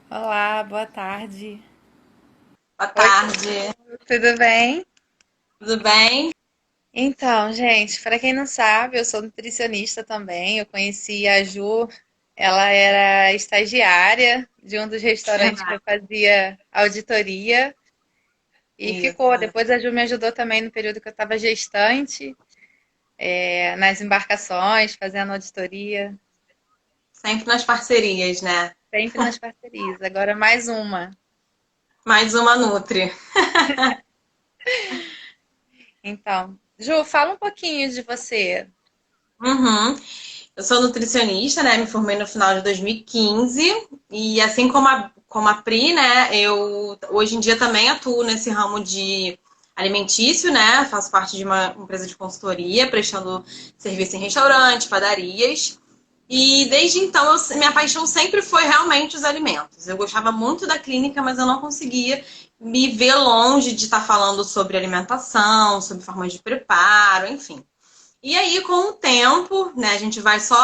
Olá, boa tarde. Boa Oi, tarde, tudo bem? tudo bem? Então, gente, para quem não sabe, eu sou nutricionista também. Eu conheci a Ju, ela era estagiária de um dos restaurantes que eu Verdade. fazia auditoria e ficou. Isso. Depois a Ju me ajudou também no período que eu estava gestante, nas embarcações, fazendo auditoria, Sempre nas parcerias, né? sempre nas parcerias. Agora mais uma. Mais uma Nutri. Então, Ju, fala um pouquinho de você. Uhum. Eu sou nutricionista, né? Me formei no final de 2015 e assim como a Pri, né? Eu hoje em dia também atuo nesse ramo de alimentício, né? Faço parte de uma empresa de consultoria, prestando serviço em restaurantes, padarias. E desde então, minha paixão sempre foi realmente os alimentos. Eu gostava muito da clínica, mas eu não conseguia me ver longe de estar falando sobre alimentação, sobre formas de preparo, enfim. E aí, com o tempo, né, a gente vai só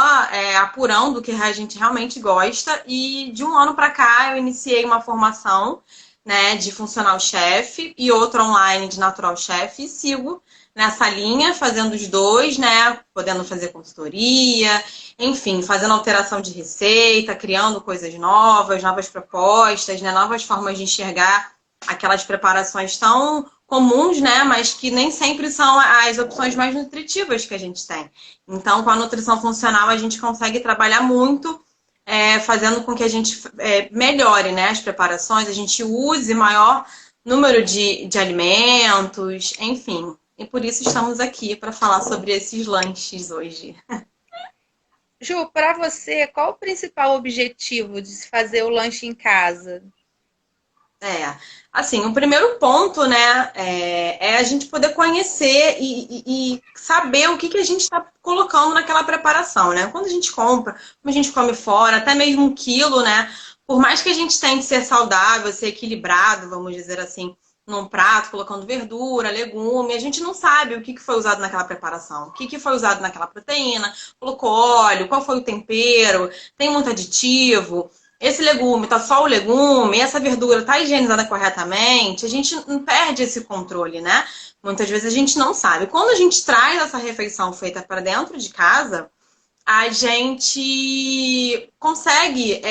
apurando o que a gente realmente gosta. E de um ano para cá, eu iniciei uma formação, né, de funcional chef e outra online de natural chef. E sigo nessa linha, fazendo os dois, né, podendo fazer consultoria, enfim, fazendo alteração de receita, criando coisas novas, novas propostas, né, novas formas de enxergar aquelas preparações tão comuns, né? Mas que nem sempre são as opções mais nutritivas que a gente tem. Então, com a nutrição funcional, a gente consegue trabalhar muito, fazendo com que a gente melhore, né, as preparações, a gente use maior número de alimentos, enfim. E por isso estamos aqui para falar sobre esses lanches hoje. Ju, para você, qual o principal objetivo de se fazer o lanche em casa? É, assim, o primeiro ponto, né, é a gente poder conhecer e saber o que a gente está colocando naquela preparação, né? Quando a gente compra, como a gente come fora, até mesmo um quilo, né? Por mais que a gente tente ser saudável, ser equilibrado, vamos dizer assim, num prato, colocando verdura, legume, a gente não sabe o que foi usado naquela preparação, o que foi usado naquela proteína, colocou óleo, qual foi o tempero, tem muito aditivo. Esse legume tá só o legume, essa verdura tá higienizada corretamente, a gente não perde esse controle, né? Muitas vezes a gente não sabe. Quando a gente traz essa refeição feita para dentro de casa, a gente consegue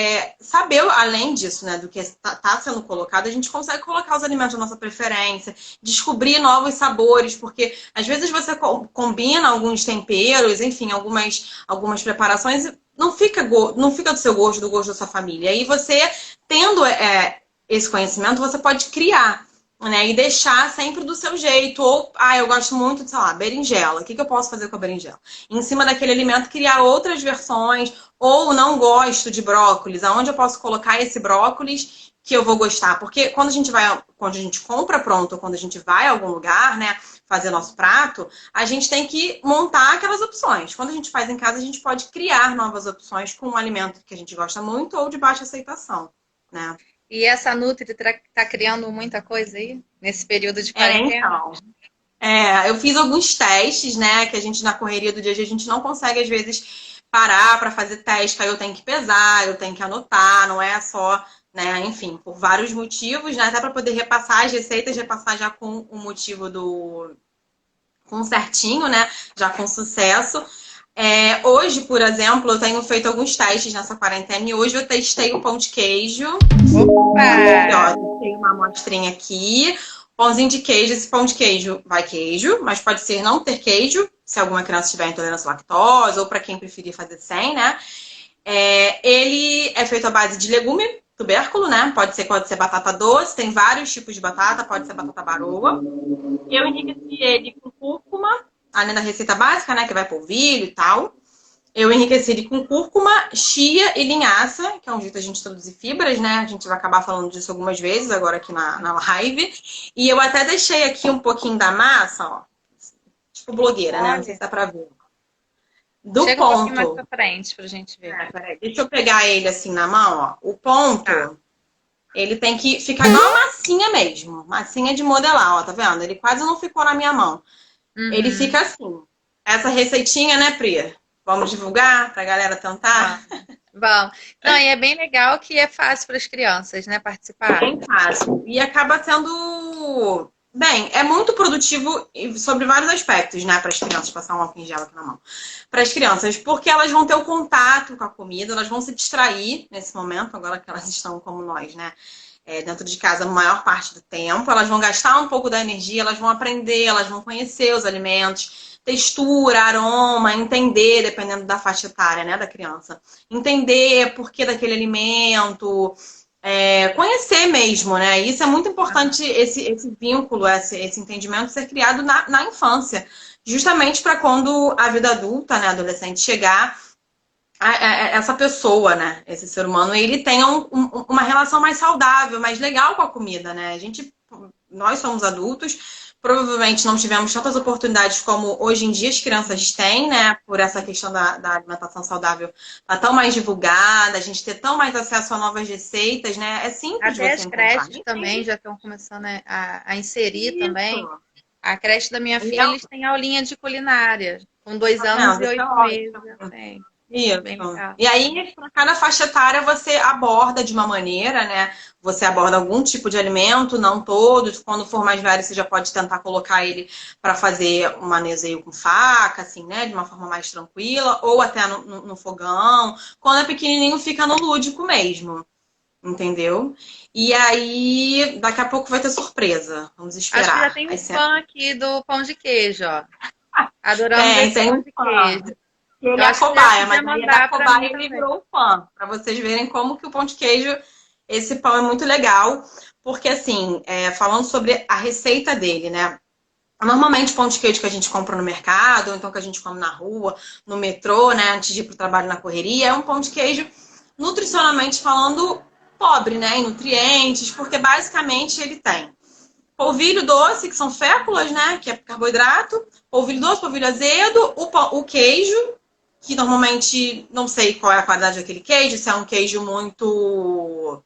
saber, além disso, né, do que está sendo colocado, a gente consegue colocar os alimentos da nossa preferência, descobrir novos sabores, porque às vezes você combina alguns temperos, enfim, algumas preparações, e não fica do seu gosto, do gosto da sua família. E você, tendo esse conhecimento, você pode criar, né? E deixar sempre do seu jeito. Ou, eu gosto muito de, sei lá, berinjela. O que eu posso fazer com a berinjela? Em cima daquele alimento, criar outras versões. Ou não gosto de brócolis. Aonde eu posso colocar esse brócolis que eu vou gostar? Porque quando a gente compra pronto, ou quando a gente vai a algum lugar, né? Fazer nosso prato, a gente tem que montar aquelas opções. Quando a gente faz em casa, a gente pode criar novas opções com um alimento que a gente gosta muito ou de baixa aceitação, né? E essa Nutri tá criando muita coisa aí nesse período de É, quarentena? então. Eu fiz alguns testes, né? Que a gente, na correria do dia a dia, a gente não consegue, às vezes, parar para fazer teste, que aí eu tenho que pesar, eu tenho que anotar, não é só, né? Enfim, por vários motivos, né? Até para poder repassar as receitas, repassar já com o motivo com certinho, né? Já com sucesso. Hoje, por exemplo, eu tenho feito alguns testes nessa quarentena e hoje eu testei o pão de queijo. Opa! Aqui, ó, tem uma amostrinha aqui. Pãozinho de queijo, esse pão de queijo vai queijo, mas pode ser não ter queijo, se alguma criança tiver intolerância à lactose, ou para quem preferir fazer sem, né? Ele é feito à base de legume, tubérculo, né? Pode ser batata doce, tem vários tipos de batata, pode ser batata baroa. Eu enriqueci ele com cúrcuma, além da receita básica, né? Que vai polvilho e tal. Eu enriqueci ele com cúrcuma, chia e linhaça, que é um jeito a gente introduzir fibras, né? A gente vai acabar falando disso algumas vezes agora aqui na live. E eu até deixei aqui um pouquinho da massa, ó. Tipo blogueira, né? Não sei Olha, se dá pra ver. Do chega um pouquinho mais ponto. pra frente pra gente ver. Peraí, deixa eu pegar ele assim na mão, ó. O Tá. ponto, ele tem que ficar igual uma massinha mesmo. Massinha de modelar, ó. Tá vendo? Ele quase não ficou na minha mão. Ele Uhum. fica assim. Essa receitinha, né, Pri? Vamos divulgar pra galera tentar? Vamos. Vão. Não, e é bem legal que é fácil para as crianças, né, participar. Bem fácil. E acaba sendo. Bem, é muito produtivo sobre vários aspectos, né, para as crianças, passar um álcool em gel aqui na mão. Para as crianças, porque elas vão ter o contato com a comida, elas vão se distrair nesse momento, agora que elas estão como nós, né, dentro de casa a maior parte do tempo, elas vão gastar um pouco da energia, elas vão aprender, elas vão conhecer os alimentos, textura, aroma, entender, dependendo da faixa etária, né, da criança. Entender por que daquele alimento, conhecer mesmo, né? Isso é muito importante, esse vínculo, esse entendimento ser criado na infância, justamente para quando a vida adulta, né, adolescente, chegar, essa pessoa, né, esse ser humano, ele tenha uma relação mais saudável, mais legal com a comida, né? Nós somos adultos, provavelmente não tivemos tantas oportunidades como hoje em dia as crianças têm, né? Por essa questão da alimentação saudável tá tão mais divulgada, a gente ter tão mais acesso a novas receitas, né? É simples Até você as encontrar. creches também já estão começando a inserir também. Isso. A creche da minha E filha, eles têm aulinha de culinária, com 2 anos vendo? e Isso é 8 meses. ótimo. Tem. Isso. Bem legal. E aí, para cada faixa etária, você aborda de uma maneira, né? Você aborda algum tipo de alimento, não todos. Quando for mais velho, você já pode tentar colocar ele para fazer um manuseio com faca, assim, né? De uma forma mais tranquila, ou até no fogão. Quando é pequenininho, fica no lúdico mesmo. Entendeu? E aí, daqui a pouco vai ter surpresa. Vamos Acho que já esperar. tem um fã aqui do pão de queijo, ó. Adoramos esse Tem pão um de fã. queijo. Ele Eu é a acho que você já cobaia, podia mas aí da mandar para mim cobaia ele também. virou o fã. Para vocês verem como que o pão de queijo, esse pão é muito legal. Porque, assim, falando sobre a receita dele, né? Normalmente, o pão de queijo que a gente compra no mercado, ou então que a gente come na rua, no metrô, né? Antes de ir para o trabalho na correria, é um pão de queijo, nutricionalmente falando, pobre, né? Em nutrientes, porque basicamente ele tem polvilho doce, que são féculas, né? Que é carboidrato. Polvilho doce, polvilho azedo. O queijo, que normalmente não sei qual é a qualidade daquele queijo, se é um queijo muito.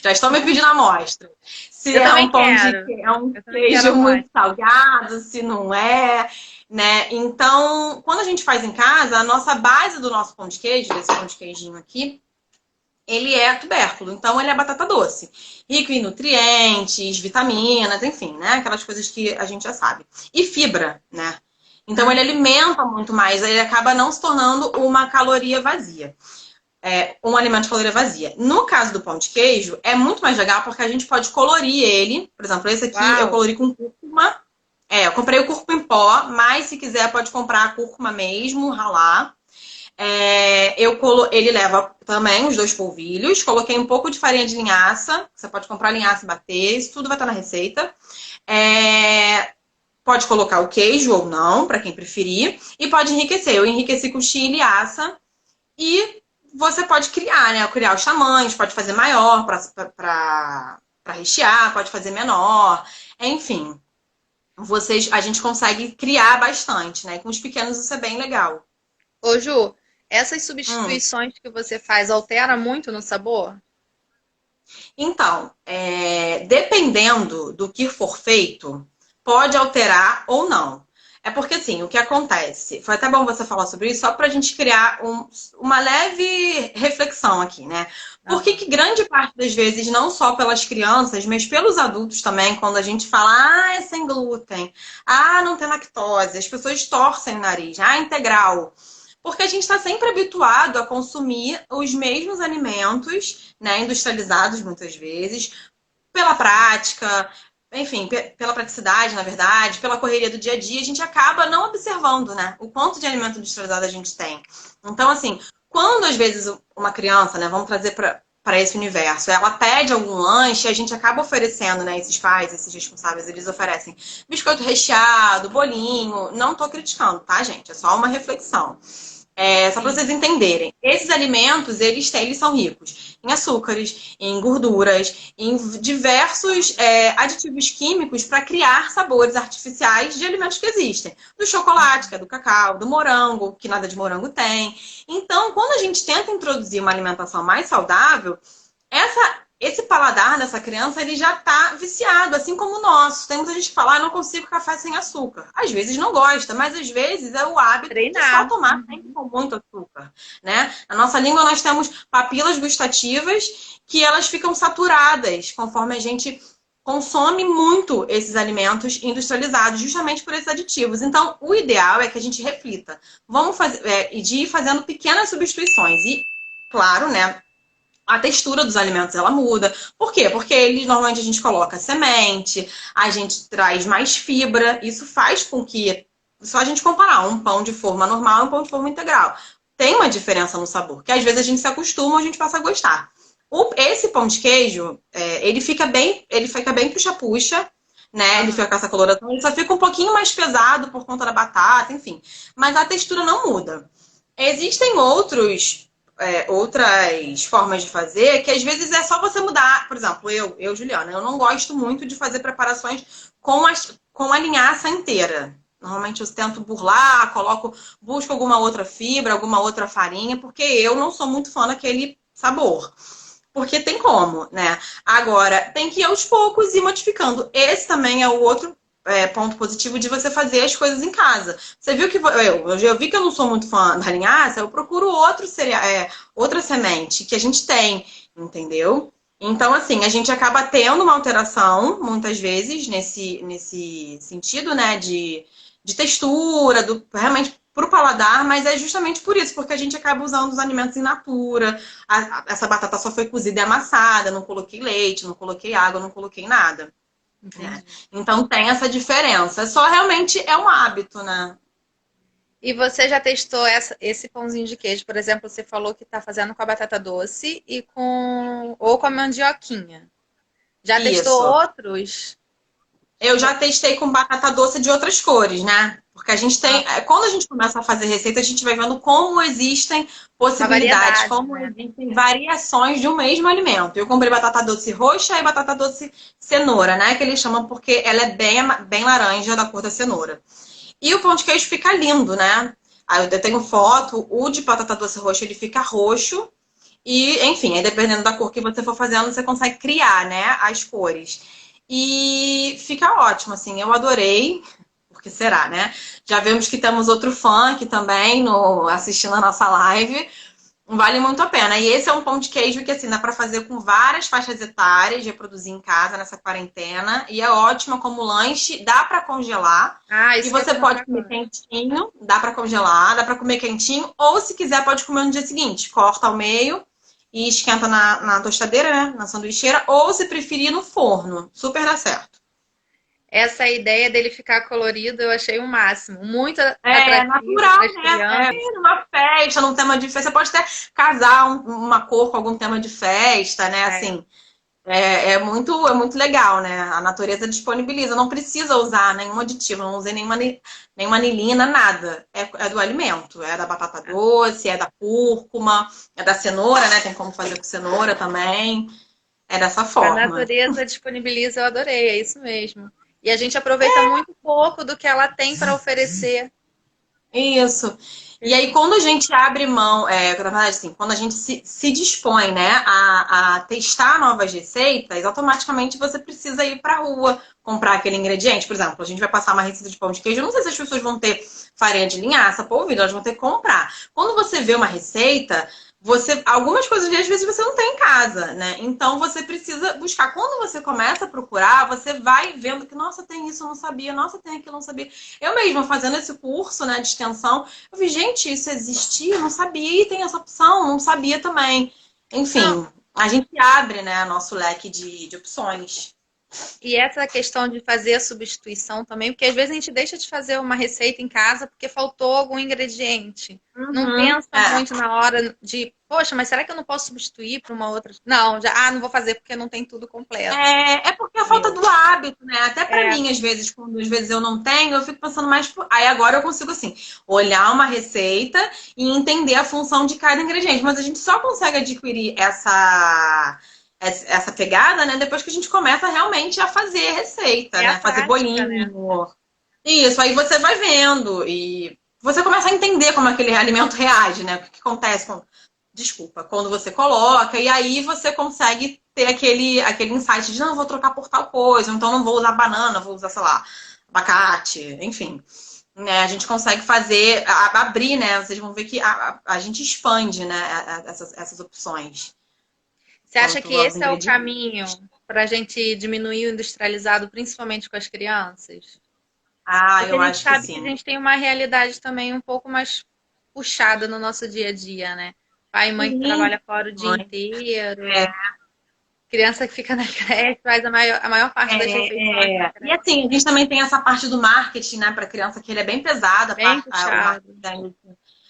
Já estão me pedindo amostra. Se Eu é também um quero. é um Eu também quero queijo muito. muito salgado, se não é, né? Então, quando a gente faz em casa, a nossa base do nosso pão de queijo, desse pão de queijinho aqui, ele é tubérculo, então ele é batata doce. Rico em nutrientes, vitaminas, enfim, né? Aquelas coisas que a gente já sabe. E fibra, né? Então ele alimenta muito mais, ele acaba não se tornando uma caloria vazia. Um alimento de caloria vazia. No caso do pão de queijo, é muito mais legal porque a gente pode colorir ele. Por exemplo, esse aqui eu Uau! colori com cúrcuma. Eu comprei o cúrcuma em pó, mas se quiser pode comprar a cúrcuma mesmo, ralar. Ele leva também os 2 polvilhos. Coloquei um pouco de farinha de linhaça. Você pode comprar linhaça e bater. Isso tudo vai estar na receita. Pode colocar o queijo ou não, para quem preferir. E pode enriquecer. Eu enriqueci com chia e linhaça. E você pode criar, né? Criar os tamanhos. Pode fazer maior para rechear. Pode fazer menor. Enfim. A gente consegue criar bastante, né? Com os pequenos isso é bem legal. Ô, Ju, essas Hum. substituições que você faz altera muito no sabor? Então, dependendo do que for feito, pode alterar ou não. É porque, assim, o que acontece? Foi até bom você falar sobre isso, só para a gente criar uma leve reflexão aqui, né? Por que Aham. que grande parte das vezes, não só pelas crianças, mas pelos adultos também, quando a gente fala, é sem glúten, não tem lactose, as pessoas torcem o nariz, integral. Porque a gente está sempre habituado a consumir os mesmos alimentos, né, industrializados muitas vezes, pela prática, enfim, pela praticidade, na verdade, pela correria do dia a dia, a gente acaba não observando, né, o quanto de alimento industrializado a gente tem. Então, assim, quando às vezes uma criança, né, vamos trazer para esse universo, ela pede algum lanche, a gente acaba oferecendo, né, esses pais, esses responsáveis, eles oferecem biscoito recheado, bolinho, não tô criticando, tá, gente? É só uma reflexão. Só para Sim. vocês entenderem. Esses alimentos, eles são ricos em açúcares, em gorduras, em diversos aditivos químicos para criar sabores artificiais de alimentos que existem. Do chocolate, que é do cacau, do morango, que nada de morango tem. Então, quando a gente tenta introduzir uma alimentação mais saudável, essa esse paladar dessa criança, ele já tá viciado, assim como o nosso. Tem muita gente que fala, não consigo café sem açúcar. Às vezes não gosta, mas às vezes é o hábito de só Treinar. tomar sempre com muito açúcar, né? Na nossa língua nós temos papilas gustativas que elas ficam saturadas conforme a gente consome muito esses alimentos industrializados, justamente por esses aditivos. Então, o ideal é que a gente reflita. Vamos fazer, de ir fazendo pequenas substituições. E, claro, né? A textura dos alimentos ela muda. Por quê? Porque eles normalmente a gente coloca semente, a gente traz mais fibra. Isso faz com que, só a gente comparar um pão de forma normal e um pão de forma integral, tem uma diferença no sabor, que às vezes a gente se acostuma, a gente passa a gostar. Esse pão de queijo, ele fica bem puxa-puxa, né? Ele fica com essa coloração, ele só fica um pouquinho mais pesado por conta da batata, enfim. Mas a textura não muda. Existem outras formas de fazer, que às vezes é só você mudar. Por exemplo, Juliana, eu não gosto muito de fazer preparações com a linhaça inteira. Normalmente eu tento burlar, busco alguma outra fibra, alguma outra farinha, porque eu não sou muito fã daquele sabor. Porque tem como, né? Agora, tem que ir aos poucos ir modificando. Esse também é o outro ponto positivo de você fazer as coisas em casa. Você viu que eu vi que eu não sou muito fã da linhaça, eu procuro outra semente que a gente tem, entendeu? Então, assim, a gente acaba tendo uma alteração, muitas vezes, nesse sentido, né, de textura, realmente para o paladar, mas é justamente por isso, porque a gente acaba usando os alimentos in natura. Essa batata só foi cozida e amassada, não coloquei leite, não coloquei água, não coloquei nada. É. Então tem essa diferença. Só realmente é um hábito, né? E você já testou esse pãozinho de queijo? Por exemplo, você falou que está fazendo com a batata doce ou com a mandioquinha. Já testou Isso. outros? Eu já testei com batata doce de outras cores, né? Porque a gente tem. Quando a gente começa a fazer receita, a gente vai vendo como existem Uma possibilidades, variedade, como né? existem variações de um mesmo alimento. Eu comprei batata doce roxa e batata doce cenoura, né? Que eles chamam porque ela é bem laranja da cor da cenoura. E o pão de queijo fica lindo, né? Aí eu tenho foto, o de batata doce roxa ele fica roxo. E, enfim, aí dependendo da cor que você for fazendo, você consegue criar, né, as cores. E fica ótimo, assim, eu adorei, porque será, né? Já vemos que temos outro fã aqui também assistindo a nossa live. Vale muito a pena. E esse é um pão de queijo que, assim, dá para fazer com várias faixas etárias, de produzir em casa nessa quarentena. E é ótima como lanche, dá para congelar. Ah, E isso que eu ia você pode perguntar comer agora. quentinho, dá para congelar, dá para comer quentinho. Ou, se quiser, pode comer no dia seguinte. Corta ao meio e esquenta na tostadeira, né? Na sanduicheira. Ou, se preferir, no forno. Super dá certo. Essa ideia dele ficar colorido eu achei o máximo. Muito É atrativo para natural, as né? crianças. Numa festa, num tema de festa. Você pode até casar uma cor com algum tema de festa, né? É. Assim, é muito legal, né? A natureza disponibiliza. Não precisa usar nenhum aditivo, não usei nenhuma anilina, nada. É do alimento. É da batata doce, é da cúrcuma, é da cenoura, né? Tem como fazer com cenoura também. É dessa A forma. natureza disponibiliza, eu adorei, é isso mesmo. E a gente aproveita muito pouco do que ela tem para oferecer. Isso. E aí, quando a gente abre mão, na verdade, assim, quando a gente se dispõe, né, a testar novas receitas, automaticamente você precisa ir para a rua comprar aquele ingrediente. Por exemplo, a gente vai passar uma receita de pão de queijo, eu não sei se as pessoas vão ter farinha de linhaça, polvilho, elas vão ter que comprar. Quando você vê uma receita, algumas coisas às vezes você não tem em casa, né? Então você precisa buscar. Quando você começa a procurar, você vai vendo que, nossa, tem isso, eu não sabia, nossa, tem aquilo, eu não sabia. Eu mesma fazendo esse curso, né, de extensão, eu vi, gente, isso existia, eu não sabia, e tem essa opção, não sabia também. Não, Enfim, a gente abre, né, nosso leque de opções. e essa questão de fazer a substituição também, porque às vezes a gente deixa de fazer uma receita em casa porque faltou algum ingrediente. Não Uhum, pensa muito na hora de, poxa, mas será que eu não posso substituir por uma outra? Não, não vou fazer porque não tem tudo completo. É porque a falta Entendeu? do hábito, né? Até pra É, mim, às vezes, quando às vezes eu não tenho, eu fico pensando mais. Aí agora eu consigo, assim, olhar uma receita e entender a função de cada ingrediente. Mas a gente só consegue adquirir essa pegada, né? Depois que a gente começa realmente a fazer receita, é a né? Fazer prática, né? bolinho. Isso, aí você vai vendo e você começa a entender como aquele alimento reage, né? O que acontece Desculpa, quando você coloca, e aí você consegue ter aquele insight de não, vou trocar por tal coisa, então não vou usar banana, vou usar, sei lá, abacate, enfim. Né, a gente consegue fazer, abrir, né? Vocês vão ver que a gente expande, né, essas opções Você acha quanto que aos esse é o ingredientes. caminho para a gente diminuir o industrializado, principalmente com as crianças? Ah, Porque eu a gente acho que sabe que a sim. gente tem uma realidade também um pouco mais puxada no nosso dia a dia, né? Pai e mãe que Sim, trabalha fora o dia mãe. inteiro, criança que fica na creche, faz a maior parte das refeições na E creche. assim, a gente também tem essa parte do marketing, né, para criança, que ele é bem pesado, Bem o marketing puxado. da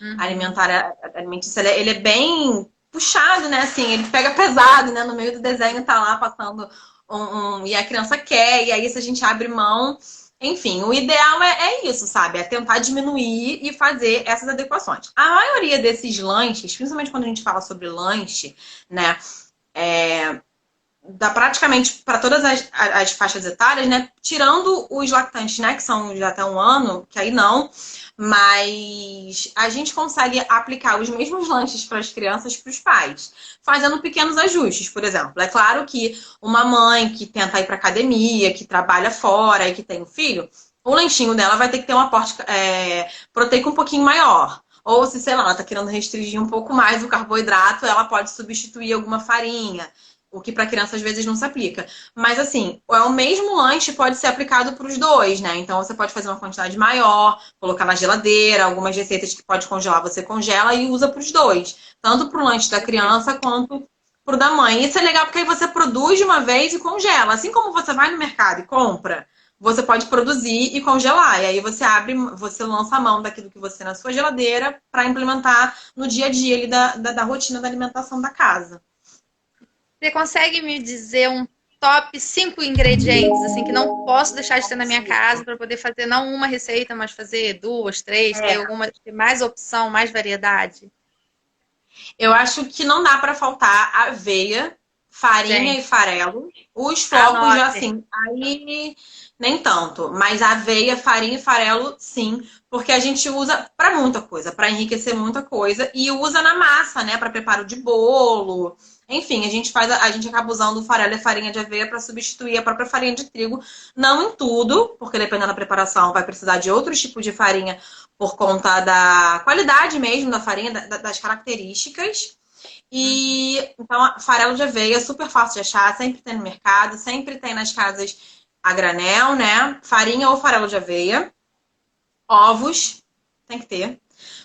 Uhum. alimentar, alimentícia, ele é bem puxado, né, assim, ele pega pesado, né, no meio do desenho tá lá passando e a criança quer, e aí se a gente abre mão, enfim, o ideal é isso, sabe, é tentar diminuir e fazer essas adequações. A maioria desses lanches, principalmente quando a gente fala sobre lanche, né, dá praticamente para todas as faixas etárias, né? Tirando os lactantes, né? Que são já até 1 ano, que aí não. Mas a gente consegue aplicar os mesmos lanches para as crianças e para os pais, fazendo pequenos ajustes, por exemplo. É claro que uma mãe que tenta ir para academia, que trabalha fora e que tem um filho, o lanchinho dela vai ter que ter um aporte proteico um pouquinho maior. Ou se, sei lá, ela está querendo restringir um pouco mais o carboidrato, ela pode substituir alguma farinha. O que para criança às vezes não se aplica. Mas assim, é o mesmo lanche pode ser aplicado para os dois, né? Então você pode fazer uma quantidade maior, colocar na geladeira, algumas receitas que pode congelar, você congela e usa para os dois. Tanto para o lanche da Entendi. criança quanto para o da mãe. Isso é legal porque aí você produz de uma vez e congela. Assim como você vai no mercado e compra, você pode produzir e congelar. E aí você abre, você lança a mão daquilo que você tem na sua geladeira para implementar no dia a dia ali da rotina da alimentação da casa. Você consegue me dizer um top 5 ingredientes assim que não posso deixar de ter na minha casa para poder fazer não uma receita, mas fazer duas, três, ter É, alguma ter mais opção, mais variedade? eu acho que não dá para faltar aveia, farinha e Gente, farelo. Os flocos já anotem. assim, aí nem tanto, mas aveia, farinha e farelo sim, porque a gente usa para muita coisa, para enriquecer muita coisa e usa na massa, né, para preparo de bolo. Enfim, a gente acaba usando o farelo e a farinha de aveia para substituir a própria farinha de trigo, não em tudo, porque dependendo da preparação vai precisar de outros tipos de farinha por conta da qualidade mesmo da farinha, das características. E então, farelo de aveia é super fácil de achar, sempre tem no mercado, sempre tem nas casas a granel, né? Farinha ou farelo de aveia. Ovos, tem que ter.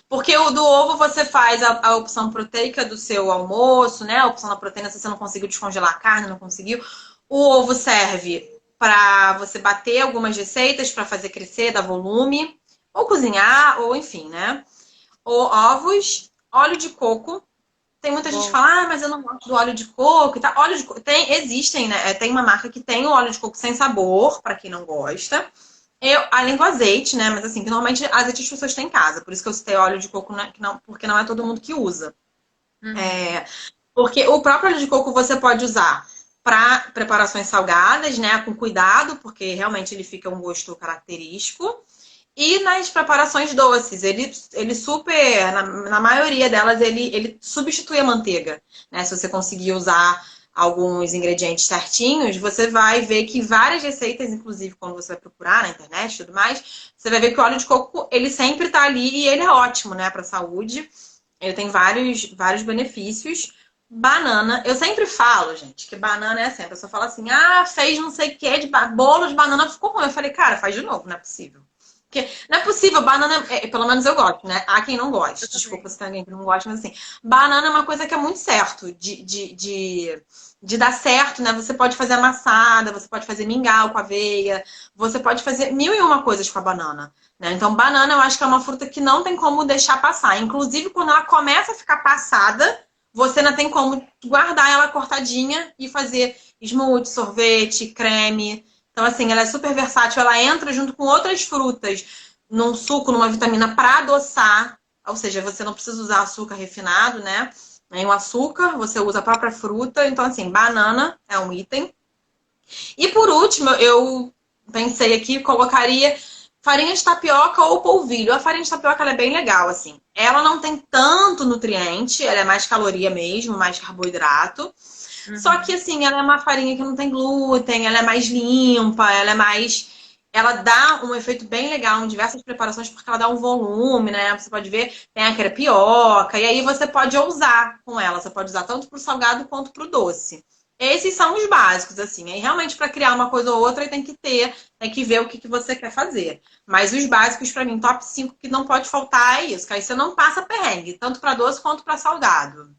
Porque o do ovo você faz a opção proteica do seu almoço, né? A opção da proteína, se você não conseguiu descongelar a carne, não conseguiu. O ovo serve para você bater algumas receitas, para fazer crescer, dar volume, ou cozinhar, ou enfim, né? Ou ovos, óleo de coco. Tem muita gente que Bom, fala, ah, mas eu não gosto do óleo de coco e tal. Óleo de coco, existem, né? Tem uma marca que tem o óleo de coco sem sabor, para quem não gosta. Além do azeite, né? Mas assim, que normalmente azeite as pessoas têm em casa. Por isso que eu citei óleo de coco, né? Porque não é todo mundo que usa. uhum. Porque o próprio óleo de coco você pode usar para preparações salgadas, né? Com cuidado, porque realmente ele fica um gosto característico. E nas preparações doces, ele super, na maioria delas, ele substitui a manteiga. Né? Se você conseguir usar alguns ingredientes certinhos, você vai ver que várias receitas, inclusive quando você vai procurar na internet e tudo mais, você vai ver que o óleo de coco, ele sempre está ali e ele é ótimo, né, para a saúde. Ele tem vários benefícios. Banana, eu sempre falo, gente, que banana é assim. A pessoa fala assim, ah, fez não sei o que, bolo de banana ficou ruim. Eu falei, cara, faz de novo, não é possível. Porque não é possível, banana, pelo menos eu gosto, né? Há quem não Eu goste. Desculpa também. se tem alguém que não gosta, mas assim, banana é uma coisa que é muito certo de dar certo, né? Você pode fazer amassada, você pode fazer mingau com aveia, você pode fazer mil e uma coisas com a banana. Né? Então, banana eu acho que é uma fruta que não tem como deixar passar. Inclusive, quando ela começa a ficar passada, você não tem como guardar ela cortadinha e fazer smoothie, sorvete, creme. Então, assim, ela é super versátil. Ela entra junto com outras frutas num suco, numa vitamina para adoçar. Ou seja, você não precisa usar açúcar refinado, né? Em um açúcar, você usa a própria fruta. Então, assim, banana é um item. E por último, eu pensei aqui, colocaria farinha de tapioca ou polvilho. A farinha de tapioca ela é bem legal, assim. Ela não tem tanto nutriente, ela é mais caloria mesmo, mais carboidrato. Só que, Uhum. assim, ela é uma farinha que não tem glúten, ela é mais limpa, ela é mais. Ela dá um efeito bem legal em diversas preparações, porque ela dá um volume, né? Você pode ver, tem a crepioca, e aí você pode usar com ela. Você pode usar tanto pro salgado quanto pro doce. Esses são os básicos, assim. Aí realmente, para criar uma coisa ou outra, aí tem que ver o que você quer fazer. Mas os básicos, para mim, top 5 que não pode faltar é isso, que aí você não passa perrengue, tanto para doce quanto para salgado.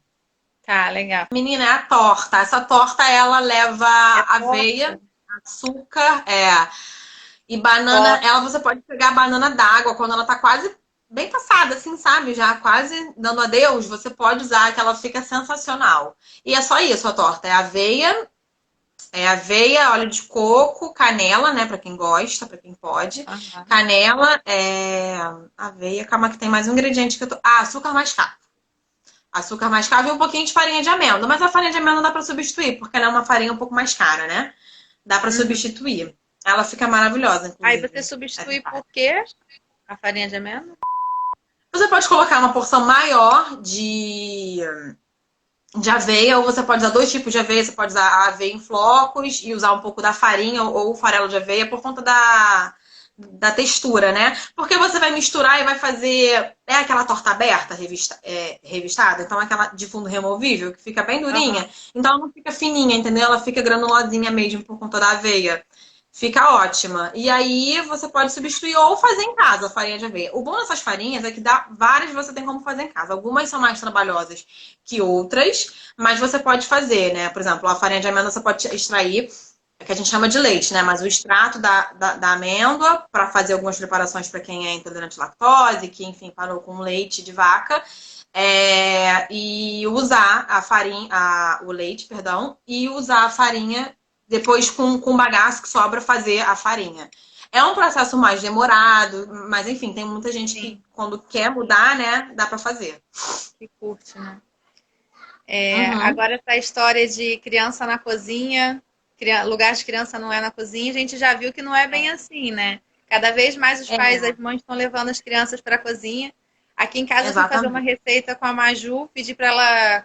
Tá, legal. Menina, é a torta. Essa torta, ela leva É aveia, torta? açúcar, e banana. Top. Ela você pode pegar a banana d'água quando ela tá quase bem passada, assim, sabe? Já quase dando adeus, você pode usar, que ela fica sensacional. E é só isso a torta. É aveia, óleo de coco, canela, né? Pra quem gosta, pra quem pode. Aham. Canela, aveia, calma que tem mais um ingrediente que eu tô. Ah, açúcar mascavo. Açúcar mascavo e um pouquinho de farinha de amêndoa. Mas a farinha de amêndoa dá pra substituir, porque ela é uma farinha um pouco mais cara, né? Dá pra Uhum. substituir. Ela fica maravilhosa, Aí você inclusive. É substitui verdade. por quê? A farinha de amêndoa? Você pode colocar uma porção maior de aveia, ou você pode usar dois tipos de aveia. Você pode usar a aveia em flocos e usar um pouco da farinha ou o farelo de aveia por conta da textura, né? Porque você vai misturar e vai fazer. É aquela torta aberta, revistada, então aquela de fundo removível, que fica bem durinha. Aham. Então ela não fica fininha, entendeu? Ela fica granulosinha mesmo por conta da aveia. Fica ótima. E aí você pode substituir ou fazer em casa a farinha de aveia. O bom dessas farinhas é que dá várias você tem como fazer em casa. Algumas são mais trabalhosas que outras, mas você pode fazer, né? Por exemplo, a farinha de amêndoa você pode extrair, que a gente chama de leite, né? Mas o extrato da amêndoa, para fazer algumas preparações para quem é intolerante à lactose, que, enfim, parou com leite de vaca, e usar a farinha, o leite, perdão, e usar a farinha depois com o bagaço que sobra fazer a farinha. É um processo mais demorado, mas enfim, tem muita gente que Sim, quando quer mudar, né, dá para fazer. que curte, né? Uhum. Agora essa história de criança na cozinha, lugar de criança não é na cozinha, a gente já viu que não é bem assim, né? Cada vez mais os pais e É, as mães estão levando as crianças para a cozinha. Aqui em casa eu fui fazer uma exatamente. receita com a Maju, pedi para ela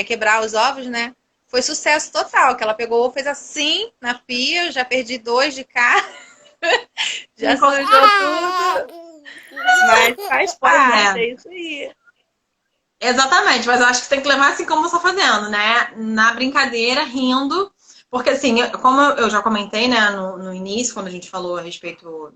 quebrar os ovos, né? Foi sucesso total, que ela pegou, fez assim na pia, eu já perdi dois de cá, já sujou tudo, mas faz Pois parte, é. é isso aí. Exatamente, mas eu acho que tem que levar assim como você está fazendo, né? Na brincadeira, rindo. Porque assim, como eu já comentei, né, no início, quando a gente falou a respeito do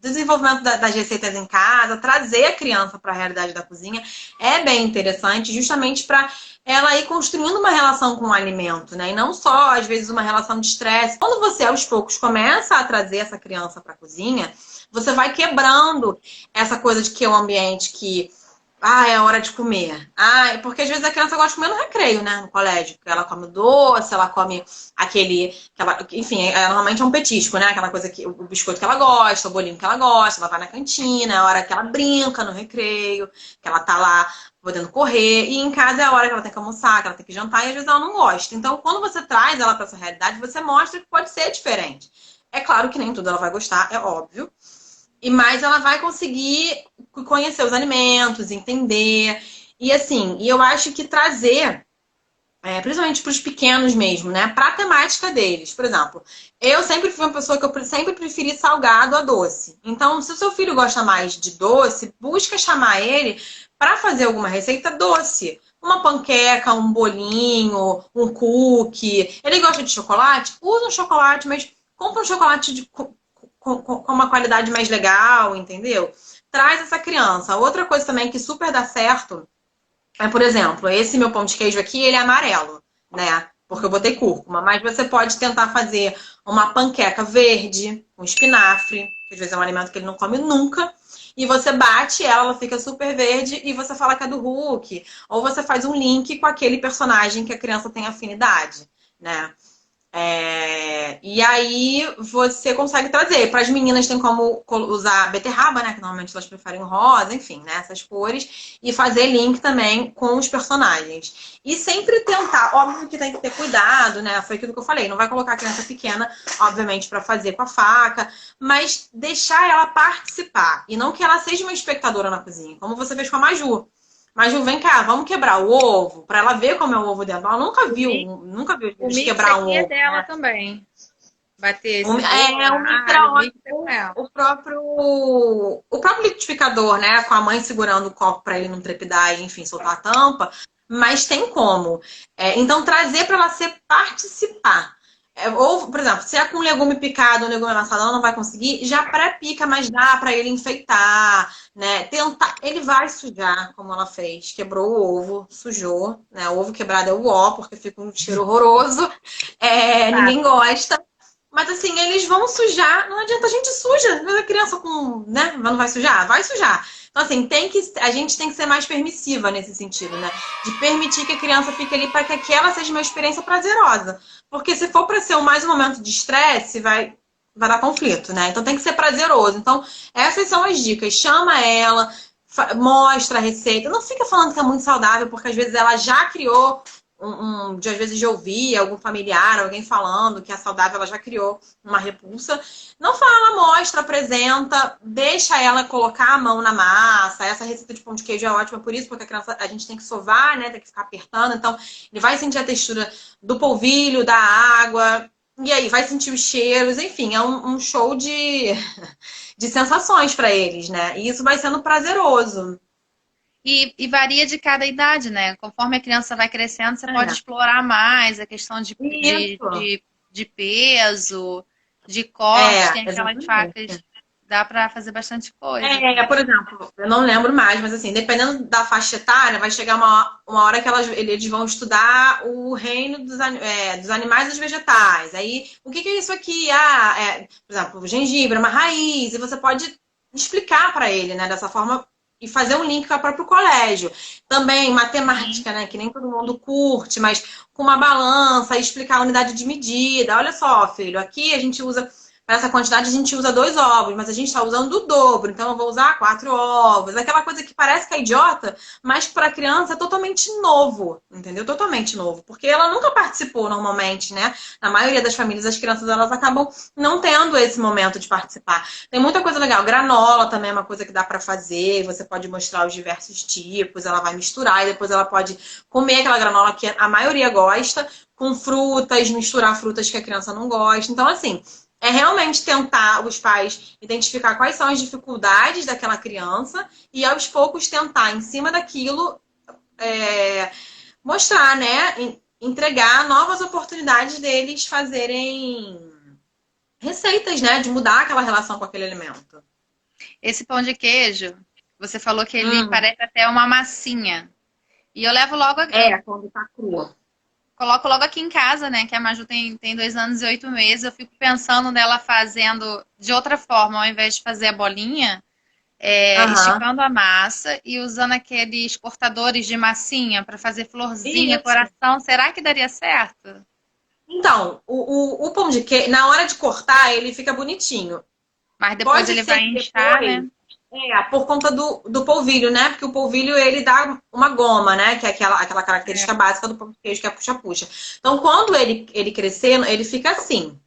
desenvolvimento das receitas em casa, trazer a criança para a realidade da cozinha é bem interessante, justamente para ela ir construindo uma relação com o alimento, né? E não só, às vezes, uma relação de estresse. Quando você, aos poucos, começa a trazer essa criança para a cozinha, você vai quebrando essa coisa de que é um ambiente que é hora de comer. Porque às vezes a criança gosta de comer no recreio, né? No colégio. Ela come doce, ela come enfim, normalmente é um petisco, né? Aquela coisa que o biscoito que ela gosta, o bolinho que ela gosta, ela vai na cantina, é a hora que ela brinca no recreio, que ela tá lá podendo correr. E em casa é a hora que ela tem que almoçar, que ela tem que jantar, e às vezes ela não gosta. Então, quando você traz ela para essa realidade, você mostra que pode ser diferente. É claro que nem tudo ela vai gostar, é óbvio. E mais ela vai conseguir conhecer os alimentos, entender. E assim, eu acho que trazer, principalmente para os pequenos mesmo, né? Para a temática deles. Por exemplo, eu sempre fui uma pessoa que eu sempre preferi salgado a doce. Então, se o seu filho gosta mais de doce, busca chamar ele para fazer alguma receita doce. Uma panqueca, um bolinho, um cookie. Ele gosta de chocolate? Usa um chocolate, mas compra um chocolate com uma qualidade mais legal, entendeu? Traz essa criança. Outra coisa também que super dá certo por exemplo, esse meu pão de queijo aqui, ele é amarelo, né? Porque eu botei cúrcuma. Mas você pode tentar fazer uma panqueca verde, com espinafre, que às vezes é um alimento que ele não come nunca. E você bate ela, ela fica super verde e você fala que é do Hulk. Ou você faz um link com aquele personagem que a criança tem afinidade, né? E aí você consegue trazer. Para as meninas tem como usar beterraba, né? Que normalmente elas preferem rosa, enfim, né? Essas cores. E fazer link também com os personagens. E sempre tentar, óbvio que tem que ter cuidado, né? Foi aquilo que eu falei. Não vai colocar a criança pequena, obviamente, para fazer com a faca, mas deixar ela participar. E não que ela seja uma espectadora na cozinha, como você fez com a Maju. Maju, vem cá, vamos quebrar o ovo para ela ver como é o ovo dela. Ela nunca viu O eles mix quebrar um aqui é ovo, dela né? também. Bater O cebola, alho, o mix é com ela. o próprio liquidificador, né? Com a mãe segurando o copo para ele não trepidar e, enfim, soltar a tampa. Mas tem como. Então, trazer para ela ser participar. Ou, por exemplo, se é com legume picado ou legume amassado, ela não vai conseguir, já pré-pica, mas dá para ele enfeitar, né? Tentar. Ele vai sujar, como ela fez. Quebrou o ovo, sujou, né? O ovo quebrado é o ó, porque fica um cheiro horroroso. Tá. Ninguém gosta. Mas assim, eles vão sujar, não adianta, a gente suja. Mas a criança com, né? Não vai sujar? Vai sujar. Então, assim, a gente tem que ser mais permissiva nesse sentido, né? De permitir que a criança fique ali para que aquela seja uma experiência prazerosa. Porque se for para ser mais um momento de estresse, vai dar conflito, né? Então tem que ser prazeroso. Então, essas são as dicas. Chama ela, mostra a receita. Não fica falando que é muito saudável, porque às vezes ela já criou às vezes de ouvir algum familiar, alguém falando que é saudável, ela já criou uma repulsa. Não fala, mostra, apresenta, deixa ela colocar a mão na massa. Essa receita de pão de queijo é ótima por isso, porque a gente tem que sovar, né? Tem que ficar apertando. Então, ele vai sentir a textura do polvilho, da água. E aí, vai sentir os cheiros. Enfim, é um show de sensações para eles, né? E isso vai sendo prazeroso. E varia de cada idade, né? Conforme a criança vai crescendo, você pode É. explorar mais a questão Isso. de peso, de corte. Tem aquelas facas, Exatamente. dá para fazer bastante coisa. Por exemplo, eu não lembro mais, mas assim, dependendo da faixa etária, vai chegar uma hora que eles vão estudar o reino dos animais e dos vegetais. Aí, o que é isso aqui? Por exemplo, o gengibre, é uma raiz, e você pode explicar para ele, né, dessa forma, e fazer um link com o próprio colégio. Também Sim. matemática, né, que nem todo mundo curte, mas com uma balança, explicar a unidade de medida. Olha só, filho, aqui a gente usa para essa quantidade a gente usa 2 ovos, mas a gente está usando o dobro, então eu vou usar 4 ovos. Aquela coisa que parece que é idiota, mas para a criança é totalmente novo, entendeu? Totalmente novo, porque ela nunca participou normalmente, né? Na maioria das famílias, as crianças elas acabam não tendo esse momento de participar. Tem muita coisa legal. Granola também é uma coisa que dá para fazer, você pode mostrar os diversos tipos, ela vai misturar e depois ela pode comer aquela granola que a maioria gosta, com frutas, misturar frutas que a criança não gosta. Então, assim, é realmente tentar os pais identificar quais são as dificuldades daquela criança e aos poucos tentar, em cima daquilo, é, mostrar, né? Entregar novas oportunidades deles fazerem receitas, né? De mudar aquela relação com aquele alimento. Esse pão de queijo, você falou que ele Hum, parece até uma massinha. E eu levo logo, eu quando tá crua. coloco logo aqui em casa, né? Que a Maju tem 2 anos e 8 meses. Eu fico pensando nela fazendo de outra forma, ao invés de fazer a bolinha, Aham. esticando a massa e usando aqueles cortadores de massinha para fazer florzinha, Isso. coração. Será que daria certo? Então, o pão de queijo, na hora de cortar, ele fica bonitinho. Mas depois Pode ele ser vai que inchar, depois, né? por conta do polvilho, né? Porque o polvilho, ele dá uma goma, né? Que é aquela É. característica básica do pão de queijo, que é puxa-puxa. Então, quando ele crescer, ele fica assim,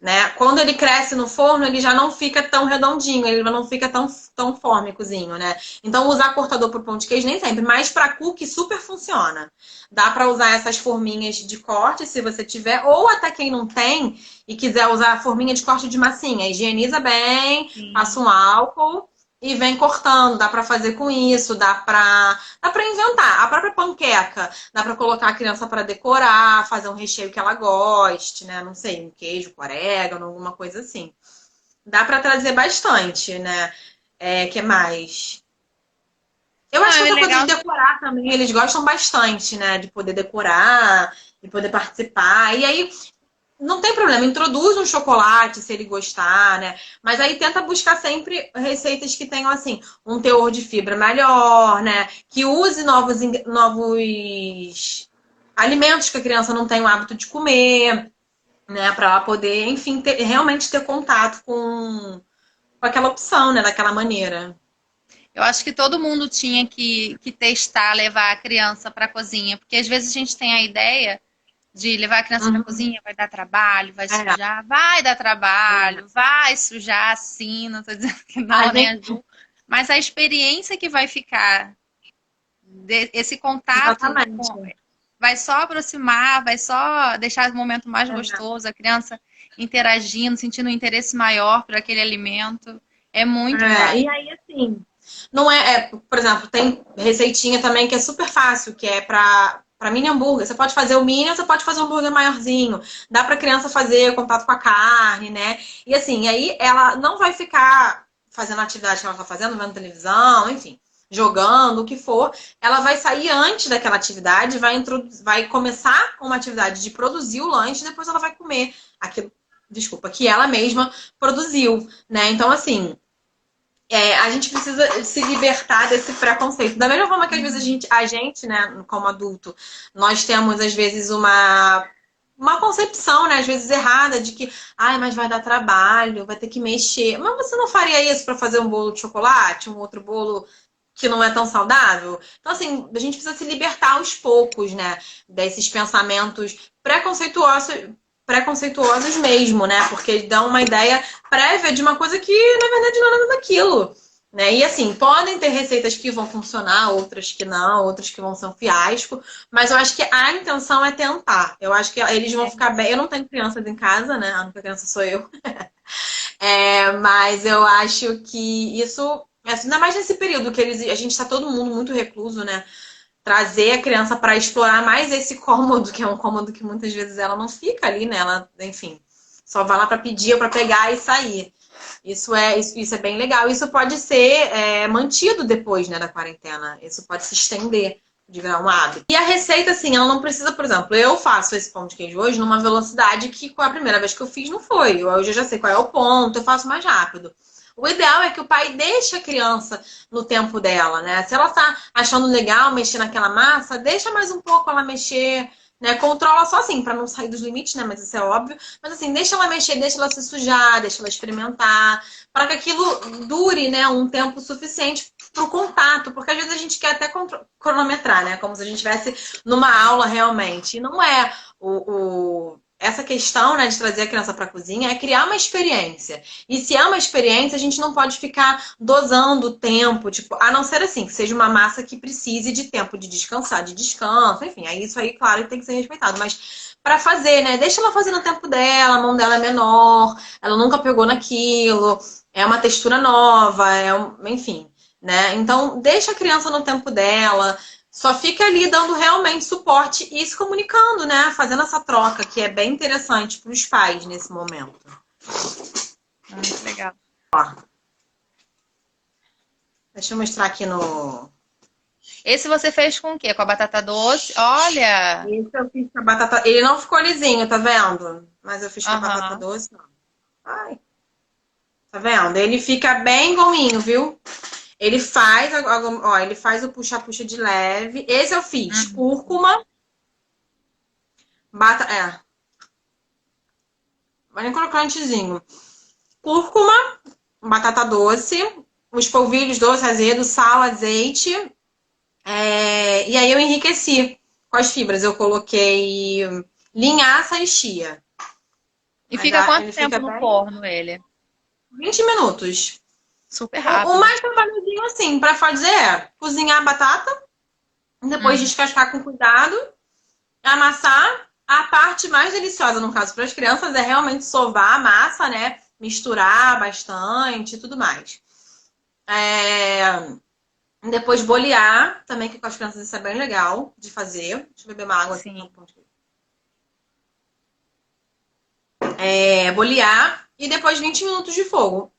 né? Quando ele cresce no forno, ele já não fica tão redondinho, ele não fica tão fórmicozinho, né? Então, usar cortador para pão de queijo nem sempre, mas para cookie super funciona. Dá para usar essas forminhas de corte, se você tiver, ou até quem não tem e quiser usar a forminha de corte de massinha, higieniza bem, passa Sim. um álcool e vem cortando. Dá para fazer com isso, dá para inventar. A própria panqueca, dá para colocar a criança para decorar, fazer um recheio que ela goste, né? Não sei, um queijo com orégano, alguma coisa assim. Dá para trazer bastante, né? Que mais? Eu Não, acho que é essa coisa de legal. decorar também, eles gostam bastante, né? De poder decorar, de poder participar. E aí, não tem problema, introduz um chocolate se ele gostar, né? Mas aí tenta buscar sempre receitas que tenham, assim, um teor de fibra melhor, né? Que use novos alimentos que a criança não tem o hábito de comer. né? Para ela poder, enfim, realmente ter contato com aquela opção, né? Daquela maneira. Eu acho que todo mundo tinha que testar, levar a criança para a cozinha, porque às vezes a gente tem a ideia de levar a criança para a Uhum. cozinha, vai dar trabalho, É, vai dar é. trabalho, vai sujar, sim, não estou dizendo que A não, nem a gente, Ju, mas a experiência que vai ficar, esse contato exatamente. vai só aproximar, vai só deixar o momento mais É. gostoso, a criança interagindo, sentindo um interesse maior por aquele alimento, é muito E válido. aí, assim, não por exemplo, tem receitinha também que é super fácil, que é para mini hambúrguer. Você pode fazer o mini ou você pode fazer um hambúrguer maiorzinho. Dá para criança fazer contato com a carne, né? E assim, aí ela não vai ficar fazendo a atividade que ela tá fazendo, vendo televisão, enfim, jogando, o que for. Ela vai sair antes daquela atividade, vai começar uma atividade de produzir o lanche, depois ela vai comer aquilo, desculpa, que ela mesma produziu, né? Então, assim, a gente precisa se libertar desse preconceito. Da mesma forma que às vezes a gente, né, como adulto, nós temos às vezes uma concepção, né, às vezes errada, de que, ai, mas vai dar trabalho, vai ter que mexer. Mas você não faria isso para fazer um bolo de chocolate, um outro bolo que não é tão saudável? Então, assim, a gente precisa se libertar aos poucos, né, desses pensamentos preconceituosos mesmo, né? Porque dão uma ideia prévia de uma coisa que, na verdade, não é nada daquilo. Né? E assim, podem ter receitas que vão funcionar, outras que não, outras que vão ser um fiasco, mas eu acho que a intenção é tentar. Eu acho que eles vão ficar bem. Eu não tenho crianças em casa, né? A única criança sou eu. Mas eu acho que isso, ainda mais nesse período que a gente está todo mundo muito recluso, né? Trazer a criança para explorar mais esse cômodo, que é um cômodo que muitas vezes ela não fica ali, né? Ela, enfim, só vai lá para pedir, para pegar e sair. Isso é bem legal. Isso pode ser mantido depois, né, da quarentena. Isso pode se estender, de virar um hábito. E a receita, assim, ela não precisa, por exemplo, eu faço esse pão de queijo hoje numa velocidade que com a primeira vez que eu fiz não foi. Hoje eu já sei qual é o ponto, eu faço mais rápido. O ideal é que o pai deixe a criança no tempo dela, né? Se ela tá achando legal mexer naquela massa, deixa mais um pouco ela mexer, né? Controla só assim, para não sair dos limites, né? Mas isso é óbvio. Mas assim, deixa ela mexer, deixa ela se sujar, deixa ela experimentar, para que aquilo dure, né, um tempo suficiente pro contato, porque às vezes a gente quer até cronometrar, né? Como se a gente estivesse numa aula realmente. E não é essa questão, né, de trazer a criança para a cozinha é criar uma experiência. E se é uma experiência, a gente não pode ficar dosando o tempo, tipo, a não ser assim, que seja uma massa que precise de tempo de descansar, de descanso, enfim, aí isso aí, claro, tem que ser respeitado, mas para fazer, né, deixa ela fazer no tempo dela, a mão dela é menor, ela nunca pegou naquilo, é uma textura nova, enfim, né? Então, deixa a criança no tempo dela, só fica ali dando realmente suporte e se comunicando, né? Fazendo essa troca, que é bem interessante para os pais nesse momento. Que legal. Ó, deixa eu mostrar aqui no. Esse você fez com o quê? Com a batata doce? Olha! Esse eu fiz com a batata. Ele não ficou lisinho, tá vendo? Mas eu fiz com a batata Aham. doce, não. Ai, tá vendo? Ele fica bem gominho, viu? Ele faz o puxa-puxa de leve. Esse eu fiz Uhum. cúrcuma, bem crocantezinho. Cúrcuma, batata doce, os polvilhos doce, azedo, sal, azeite. E aí eu enriqueci com as fibras. Eu coloquei linhaça e chia. E fica quanto Ele tempo fica no bem forno ele? 20 minutos. Super O rápido. mais trabalhosinho, assim, para fazer é cozinhar a batata, depois Uhum. descascar com cuidado, amassar. A parte mais deliciosa, no caso, para as crianças, é realmente sovar a massa, né? Misturar bastante e tudo mais. É... Depois bolear, também que com as crianças isso é bem legal de fazer. Deixa eu beber uma água aqui. Sim. Bolear e depois 20 minutos de fogo.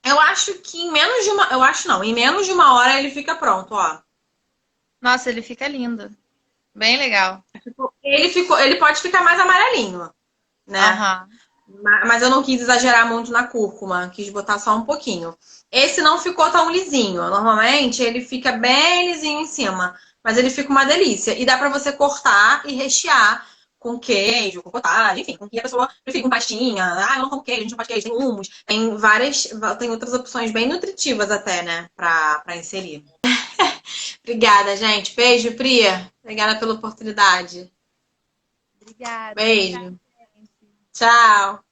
Eu acho que em menos de uma. Eu acho não, em menos de uma hora ele fica pronto, ó. Nossa, ele fica lindo. Bem legal. Ele pode ficar mais amarelinho, né? Aham. Mas eu não quis exagerar muito na cúrcuma, quis botar só um pouquinho. Esse não ficou tão lisinho. Normalmente ele fica bem lisinho em cima, mas ele fica uma delícia. E dá pra você cortar e rechear com queijo, com cottage, enfim, com que a pessoa prefere com pastinha. Ah, eu não como queijo, a gente não faz queijo, tem hummus. Tem outras opções bem nutritivas até, né, pra inserir. Obrigada, gente. Beijo, Pri. Obrigada pela oportunidade. Obrigada. Beijo. Tchau.